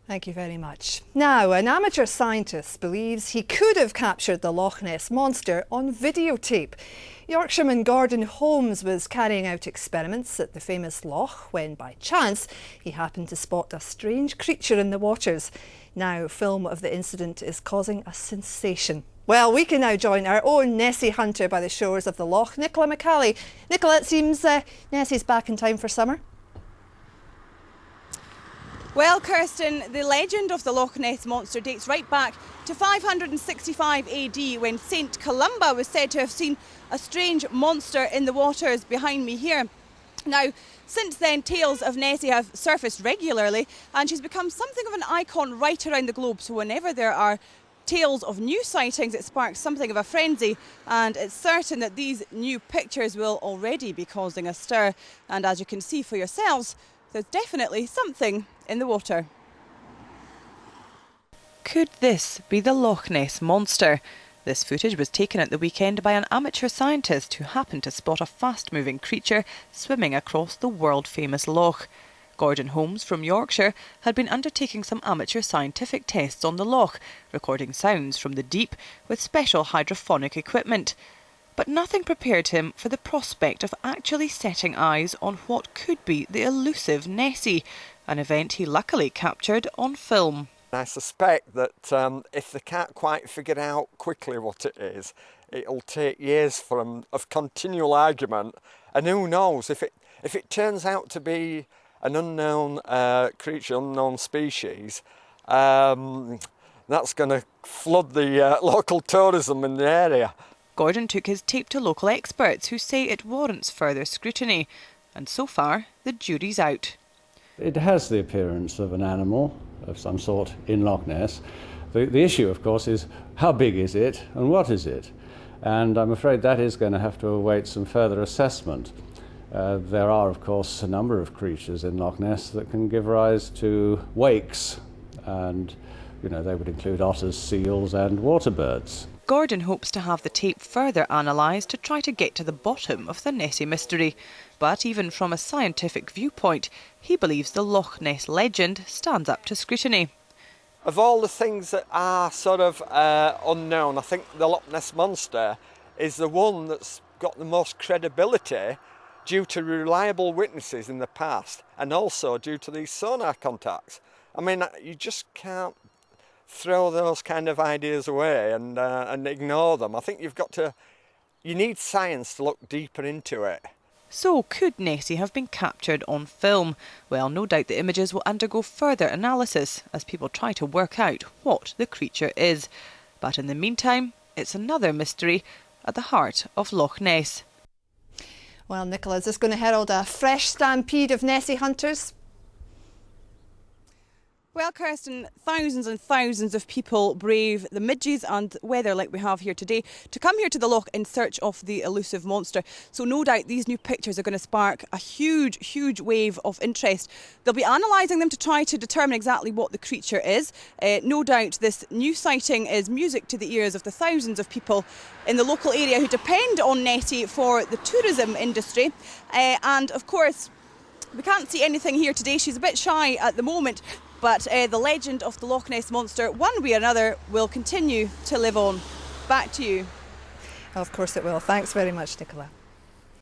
Thank you very much. Now, an amateur scientist believes he could have captured the Loch Ness monster on videotape. Yorkshireman Gordon Holmes was carrying out experiments at the famous loch when, by chance, he happened to spot a strange creature in the waters. Now, film of the incident is causing a sensation. Well, we can now join our own Nessie hunter by the shores of the loch, Nicola McCally. Nicola, it seems Nessie's back in time for summer. Well, Kirsten, the legend of the Loch Ness monster dates right back to 565 AD when St Columba was said to have seen a strange monster in the waters behind me here. Now, since then, tales of Nessie have surfaced regularly and she's become something of an icon right around the globe. So whenever there are tales of new sightings, it sparks something of a frenzy, and it's certain that these new pictures will already be causing a stir. And as you can see for yourselves, there's definitely something in the water. Could this be the Loch Ness monster? This footage was taken at the weekend by an amateur scientist who happened to spot a fast-moving creature swimming across the world-famous loch. Gordon Holmes from Yorkshire had been undertaking some amateur scientific tests on the loch, recording sounds from the deep with special hydrophonic equipment. But nothing prepared him for the prospect of actually setting eyes on what could be the elusive Nessie, an event he luckily captured on film. I suspect that if they can't quite figure out quickly what it is, it'll take years for them of continual argument, and who knows, if it turns out to be an unknown creature, unknown species, that's going to flood the local tourism in the area. Gordon took his tape to local experts who say it warrants further scrutiny, and so far the jury's out. It has the appearance of an animal of some sort in Loch Ness. The issue, of course, is how big is it and what is it? And I'm afraid that is going to have to await some further assessment. There are, of course, a number of creatures in Loch Ness that can give rise to wakes, and they would include otters, seals and water birds. Gordon hopes to have the tape further analysed to try to get to the bottom of the Nessie mystery. But even from a scientific viewpoint, he believes the Loch Ness legend stands up to scrutiny. Of all the things that are sort of unknown, I think the Loch Ness monster is the one that's got the most credibility due to reliable witnesses in the past and also due to these sonar contacts. I mean, you just can't throw those kind of ideas away and ignore them. I think you need science to look deeper into it. So could Nessie have been captured on film? Well, no doubt the images will undergo further analysis as people try to work out what the creature is. But in the meantime, it's another mystery at the heart of Loch Ness. Well, Nicola, is this going to herald a fresh stampede of Nessie hunters? Well, Kirsten, thousands and thousands of people brave the midges and weather like we have here today to come here to the loch in search of the elusive monster. So no doubt these new pictures are going to spark a huge, huge wave of interest. They'll be analysing them to try to determine exactly what the creature is. No doubt this new sighting is music to the ears of the thousands of people in the local area who depend on Nessie for the tourism industry. And of course, we can't see anything here today. She's a bit shy at the moment. But the legend of the Loch Ness monster, one way or another, will continue to live on. Back to you. Of course it will. Thanks very much, Nicola.